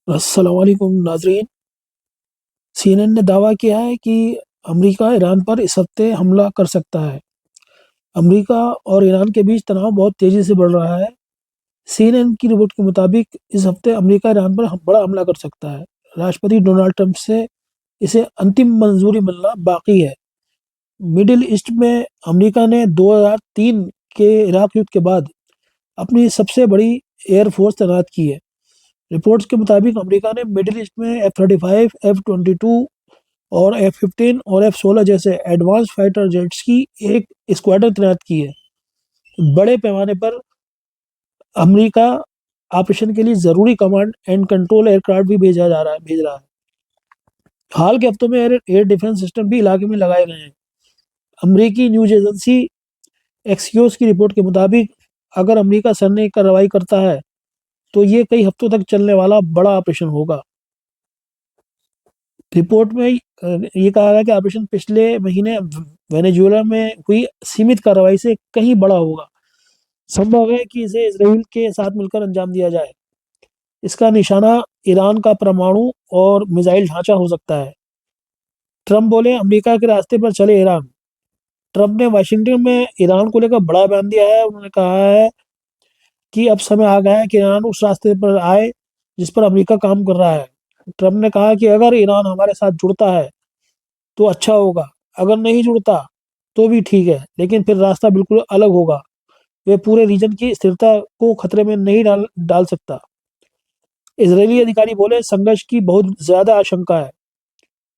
अस्सलाम वालेकुम नाजरीन। सीएनएन ने दावा किया है कि अमेरिका ईरान पर इस हफ्ते हमला कर सकता है। अमेरिका और ईरान के बीच तनाव बहुत तेजी से बढ़ रहा है। सीएनएन की रिपोर्ट के मुताबिक इस हफ्ते अमेरिका ईरान पर बड़ा हमला कर सकता है। राष्ट्रपति डोनाल्ड ट्रंप से इसे अंतिम मंजूरी मिलना बाकी है। मिडिल ईस्ट में अमेरिका ने 2003 के इराक युद्ध के बाद अपनी सबसे बड़ी एयरफोर्स तैनात की है। रिपोर्ट्स के मुताबिक अमेरिका ने मिडिल ईस्ट में F-35, F-22 और F-15 और F-16 जैसे एडवांस फाइटर जेट्स की एक स्क्वाड्रन तैनात की है। बड़े पैमाने पर अमेरिका ऑपरेशन के लिए जरूरी कमांड एंड कंट्रोल एयरक्राफ्ट भी भेज रहा है। हाल के हफ्तों में एयर डिफेंस सिस्टम भी इलाके में लगाए गए हैं। अमेरिकी न्यूज एजेंसी एक्सियोस की रिपोर्ट के मुताबिक अगर अमेरिका सैन्य कार्रवाई करता है तो ये कई हफ्तों तक चलने वाला बड़ा ऑपरेशन होगा। रिपोर्ट में ये कहा गया कि ऑपरेशन पिछले महीने वेनेजुएला में हुई सीमित कार्रवाई से कहीं बड़ा होगा। संभव है कि इसे इसराइल के साथ मिलकर अंजाम दिया जाए। इसका निशाना ईरान का परमाणु और मिसाइल ढांचा हो सकता है। ट्रंप बोले, अमेरिका के रास्ते पर चले ईरान। ट्रंप ने वाशिंगटन में ईरान को लेकर बड़ा बयान दिया है। उन्होंने कहा है कि अब समय आ गया है कि ईरान उस रास्ते पर आए जिस पर अमेरिका काम कर रहा है। ट्रंप ने कहा कि अगर ईरान हमारे साथ जुड़ता है तो अच्छा होगा, अगर नहीं जुड़ता तो भी ठीक है, लेकिन फिर रास्ता बिल्कुल अलग होगा। वे पूरे रीजन की स्थिरता को खतरे में नहीं डाल सकता। इजरायली अधिकारी बोले, संघर्ष की बहुत ज्यादा आशंका है।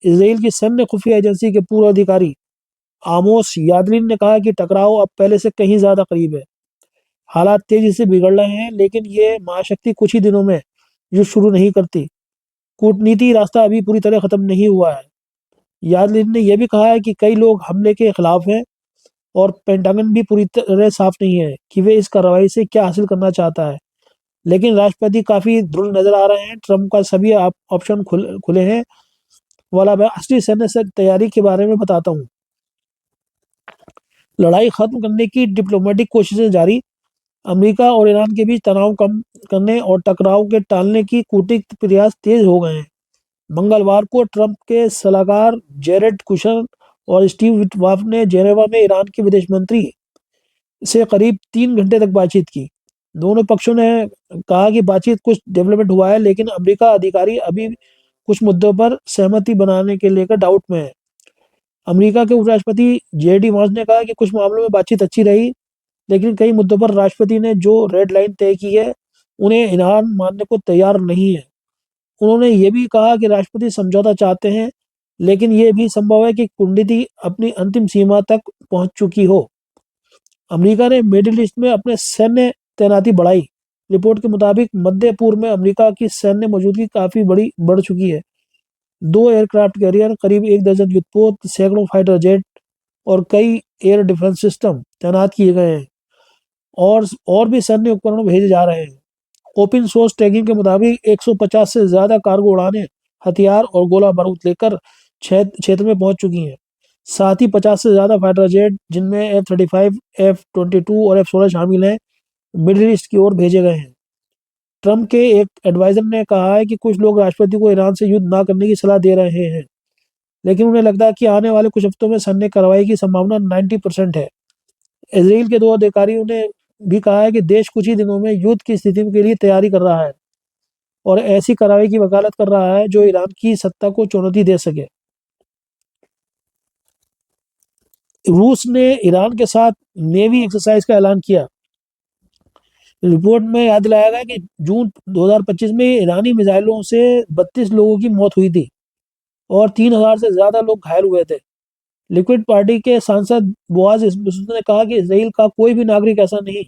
इसराइल की सैन्य खुफिया एजेंसी के पूर्व अधिकारी आमोस यादलिन ने कहा कि टकराव अब पहले से कहीं ज्यादा करीब है। हालात तेजी से बिगड़ रहे हैं, लेकिन ये महाशक्ति कुछ ही दिनों में युद्ध शुरू नहीं करती। कूटनीति रास्ता अभी पूरी तरह खत्म नहीं हुआ है। यादलिन ने यह भी कहा है कि कई लोग हमले के खिलाफ हैं और पेंटागन भी पूरी तरह साफ नहीं है कि वे इस कार्रवाई से क्या हासिल करना चाहता है। लेकिन राष्ट्रपति काफी दृढ़ नजर आ रहे हैं। ट्रंप का सभी ऑप्शन खुले हैं। वाला मैं असली सैन्य से तैयारी के बारे में बताता हूँ। लड़ाई खत्म करने की डिप्लोमेटिक कोशिशें जारी। अमेरिका और ईरान के बीच तनाव कम करने और टकराव के टालने की कूटनीतिक प्रयास तेज हो गए हैं। मंगलवार को ट्रंप के सलाहकार जेरेड कुशनर और स्टीव विटकॉफ ने जेनेवा में ईरान के विदेश मंत्री से करीब 3 घंटे तक बातचीत की। दोनों पक्षों ने कहा कि बातचीत कुछ डेवलपमेंट हुआ है, लेकिन अमेरिका अधिकारी अभी कुछ मुद्दों पर सहमति बनाने के लेकर डाउट में है। अमेरिका के उपराष्ट्रपति जेडी वांस ने कहा कि कुछ मामलों में बातचीत अच्छी रही, लेकिन कई मुद्दों पर राष्ट्रपति ने जो रेड लाइन तय की है उन्हें ईरान मानने को तैयार नहीं है। उन्होंने ये भी कहा कि राष्ट्रपति समझौता चाहते हैं, लेकिन यह भी संभव है कि कूटनीति अपनी अंतिम सीमा तक पहुंच चुकी हो। अमेरिका ने मिडिल ईस्ट में अपने सैन्य तैनाती बढ़ाई। रिपोर्ट के मुताबिक मध्य पूर्व में अमेरिका की सैन्य मौजूदगी काफी बड़ी बढ़ चुकी है। 2 एयरक्राफ्ट कैरियर, करीब 1 दर्जन युद्धपोत, सैकड़ों फाइटर जेट और कई एयर डिफेंस सिस्टम तैनात किए गए हैं और भी सैन्य उपकरण भेजे जा रहे हैं। ओपन सोर्स टैगिंग के मुताबिक 150 से ज्यादा कार्गो उड़ानें हथियार और गोला बारूद लेकर क्षेत्र में पहुंच चुकी हैं। साथ ही 50 से ज्यादा फाइटर जेट, जिनमें F-35, F-22 और F-16 शामिल हैं, मिडिल ईस्ट की ओर भेजे गए हैं। ट्रंप के एक एडवाइजर ने कहा है कि कुछ लोग राष्ट्रपति को ईरान से युद्ध न करने की सलाह दे रहे हैं, लेकिन उन्हें लगता है कि आने वाले कुछ हफ्तों में सैन्य कार्रवाई की संभावना 90% है। इसराइल के 2 अधिकारियों ने भी कहा है कि देश कुछ ही दिनों में युद्ध की स्थिति के लिए तैयारी कर रहा है और ऐसी कार्रवाई की वकालत कर रहा है जो ईरान की सत्ता को चुनौती दे सके। रूस ने ईरान के साथ नेवी एक्सरसाइज का ऐलान किया। रिपोर्ट में याद दिलाया गया कि जून 2025 में ईरानी मिसाइलों से 32 लोगों की मौत हुई थी और 3,000 से ज्यादा लोग घायल हुए थे। लिक्विड पार्टी के सांसद बोआज ने कहा कि इसराइल का कोई भी नागरिक ऐसा नहीं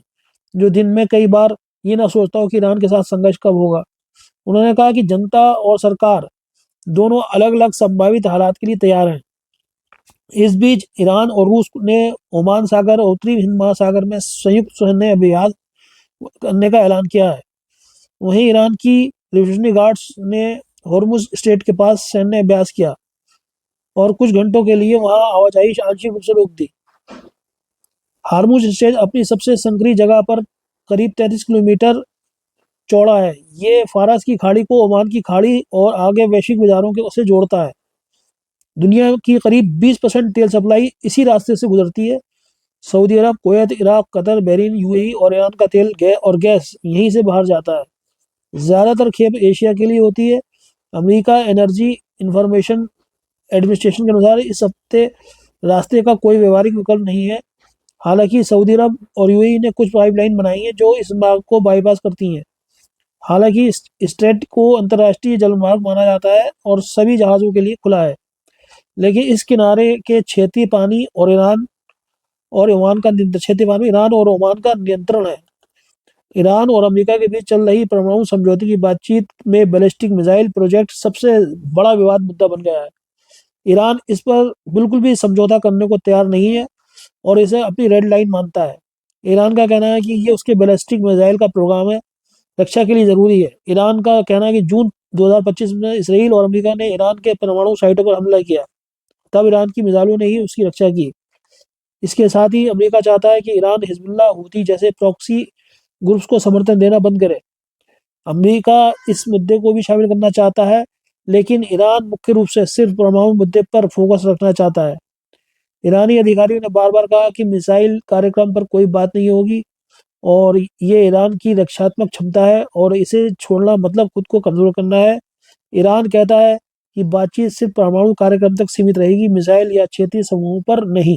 जो दिन में कई बार ये ना सोचता हो कि ईरान के साथ संघर्ष कब होगा। उन्होंने कहा कि जनता और सरकार दोनों अलग अलग संभावित हालात के लिए तैयार हैं। इस बीच ईरान और रूस ने ओमान सागर और उत्तरी हिंद महासागर में संयुक्त सैन्य अभ्यास करने का ऐलान किया है। वहीं ईरान की रिवोल्यूशनरी गार्ड्स ने हॉर्मुज स्ट्रेट के पास सैन्य अभ्यास किया और कुछ घंटों के लिए वहां आवाजाही आंशिक रूप से रोक दी। हार्मुज स्ट्रेट अपनी सबसे संकरी जगह पर करीब 33 किलोमीटर चौड़ा है। ये फारस की खाड़ी को ओमान की खाड़ी और आगे वैश्विक बाजारों के से जोड़ता है। दुनिया की करीब 20% तेल सप्लाई इसी रास्ते से गुजरती है। Saudi Arab, Kuwait, Iraq, Qatar, Bahrain, UAE और ईरान का तेल और गैस यहीं से बाहर जाता है। ज़्यादातर खेप एशिया के लिए होती है। अमेरिका एनर्जी इंफॉर्मेशन एडमिनिस्ट्रेशन के अनुसार इस हफ्ते रास्ते का कोई व्यवहारिक विकल्प नहीं है। हालांकि सऊदी अरब और यूएई ने कुछ पाइपलाइन बनाई हैं जो इस मार्ग को बाईपास करती हैं। हालांकि इस स्ट्रेट को अंतर्राष्ट्रीय जलमार्ग माना जाता है और सभी जहाज़ों के लिए खुला है, लेकिन इस किनारे के क्षेत्रीय पानी और ईरान और ओमान का क्षेत्रीय पानी ईरान और ओमान का नियंत्रण है। ईरान और अमेरिका के बीच चल रही परमाणु समझौते की बातचीत में बैलिस्टिक मिसाइल प्रोजेक्ट सबसे बड़ा विवाद मुद्दा बन गया है। ईरान इस पर बिल्कुल भी समझौता करने को तैयार नहीं है और इसे अपनी रेड लाइन मानता है। ईरान का कहना है कि ये उसके बैलिस्टिक मिसाइल का प्रोग्राम है, रक्षा के लिए ज़रूरी है। ईरान का कहना है कि जून 2025 में इसराइल और अमेरिका ने ईरान के परमाणु साइटों पर हमला किया, तब ईरान की मिसाइलों ने ही उसकी रक्षा की। इसके साथ ही अमेरिका चाहता है कि ईरान हिजबुल्लाह, हूती जैसे प्रॉक्सी ग्रुप्स को समर्थन देना बंद करे। अमेरिका इस मुद्दे को भी शामिल करना चाहता है, लेकिन ईरान मुख्य रूप से सिर्फ परमाणु मुद्दे पर फोकस रखना चाहता है। ईरानी अधिकारियों ने बार बार कहा कि मिसाइल कार्यक्रम पर कोई बात नहीं होगी और ये ईरान की रक्षात्मक क्षमता है और इसे छोड़ना मतलब खुद को कमजोर करना है। ईरान कहता है कि बातचीत सिर्फ परमाणु कार्यक्रम तक सीमित रहेगी, मिसाइल या क्षेत्रीय समूहों पर नहीं।